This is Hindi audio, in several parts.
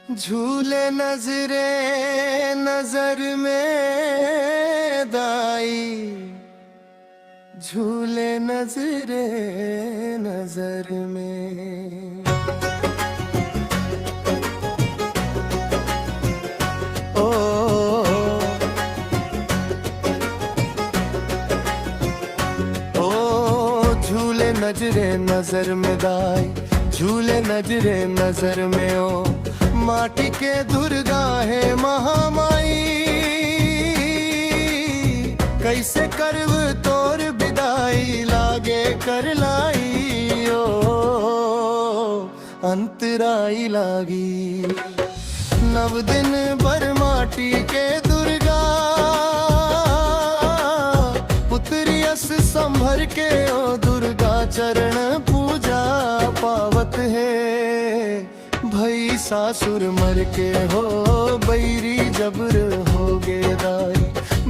झूले नजरे नजर में दाई, झूले नजरे नजर में। ओ ओ झूले नजरे नजर में दाई, झूले नजरे नजर में ओ माटी के दुर्गा है महामाई। कैसे करव तोर विदाई लागे कर लाई, ओ अंतराई लागी। नव दिन भर माटी के दुर्गा पुत्रियस संभर के ओ दुर्गा चरण पूजा पावत है। भई सासुर मर के हो बैरी जबर हो गे दाई,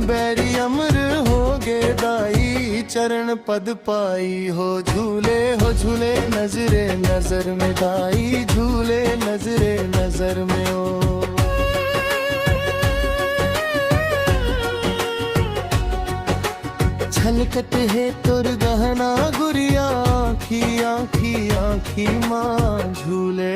बैरी अमर हो गे दाई चरण पद पाई हो। झूले नजरे नजर में दाई, झूले नजरे नजर में ओ। छलकत है तोर गहना गुड़िया, आखी आखी आखी माँ झूले।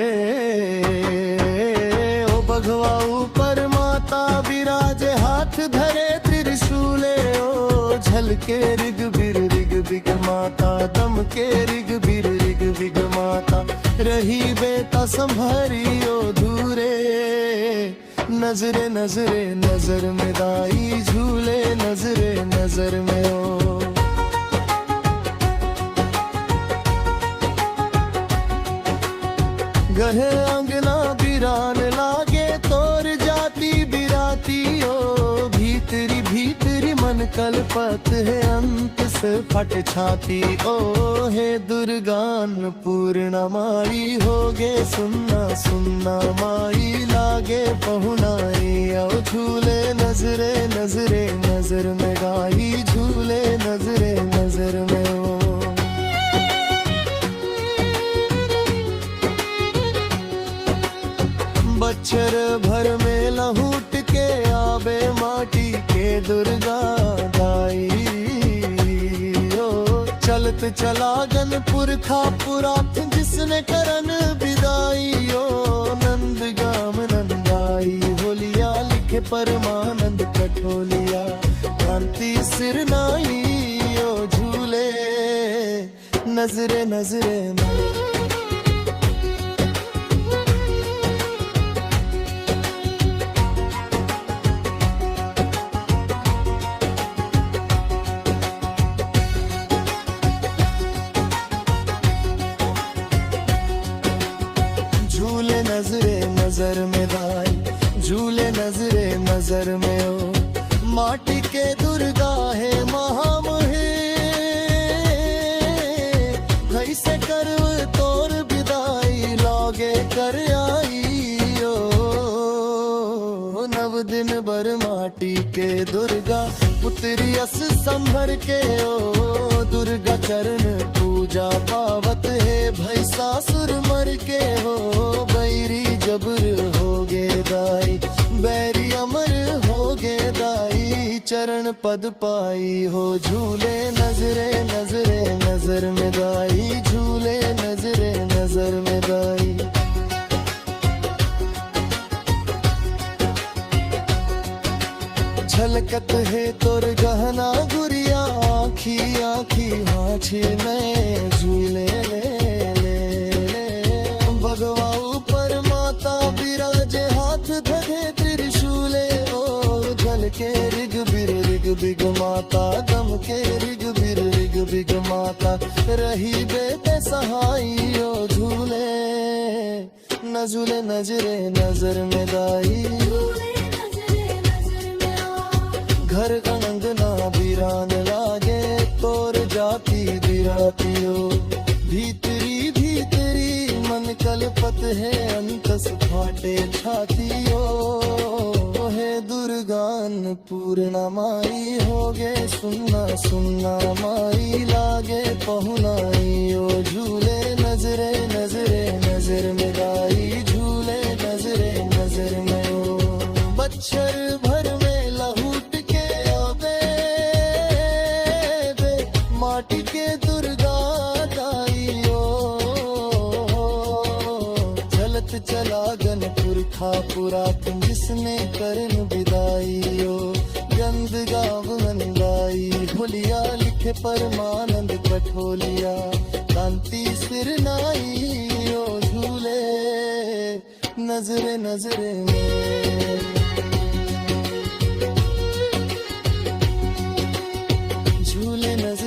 ओ बघवा ऊपर माता विराजे हाथ धरे त्रिशूले। ओ झलके रिग बिर रिग बिग माता, दम के रिग बिर रिग बिग माता। रही बेटा संभरी ओ धूरे, नजरे नजरे नजर में दाई, झूले नजरे नजर में ओ। गहे अंगना बिरान लागे तोर जाती बिराती ओ। भीतरी भीतरी मन कलपत है अंत से फट छाती ओ। हे दुर्गान पूर्ण माई होगे सुनना सुनना माई लागे पहुनाई। आओ झूले नजरे नजरे नजर में गाई, झूले नजरे नजर में ओ। बच्छर भर में लहूट के आबे माटी के दुर्गा दाई ओ। चलत चलागन पुरखा पुरात जिसने करन विदाई ओ। नंद गाम नंदाई होलिया लिखे परमानंद कठोलिया, कांति सिर नाई ओ। झूले नजरे नजरे में झूले नजरे नजर में दाई, झूले नजरे नजर में ओ। माटी के दुर्गा है महामोहे, कैसे करव तोर विदाई लागे कर आई ओ। नव दिन भर माटी के दुर्गा पुत्रियस संभर के ओ। दुर्गा चरण पूजा पावत है, भई सासुर मर के हो बैरी जबर हो गे दाई, बैरी अमर हो गे दाई चरण पद पाई हो। झूले नजरे नजरे नजर में दाई, झूले नजरे नजर में दाई। झलकत है तोर गहना गुड़िया, आखी आखी हाथी में झूले ले ले। भगवा ऊपर माता विराजे हाथ धरे त्रिशूले ओ। झलके रिग बिर रिग बिग माता, दम के रिग बिर रिग बिग माता। रही बेटे सहाई ओ। झूले नजूले नजरे नजर में दाई, घर अंगना बिरान लागे तोर जाती बिरातियो। भीतरी भीतरी मन कलपत है अंतस फाटे छातियो। हे दुर्गान पूर्ण माई होगे सुनना सुनना माई लागे पहुनाई ओ। झूले नजरे नजरे नजर में गाई, झूले नजरे मच्छर भर में लहूट के आवे बे माटी के दुर्गा दाइयो चलत चला गन पुरखा पुरात जिसने करन विदाइयो गंद गावन गाई भुलिया लिखे परमानंद कठोलिया कांति सिर नाइयो झूले नजरे नजरे में झूले नजरे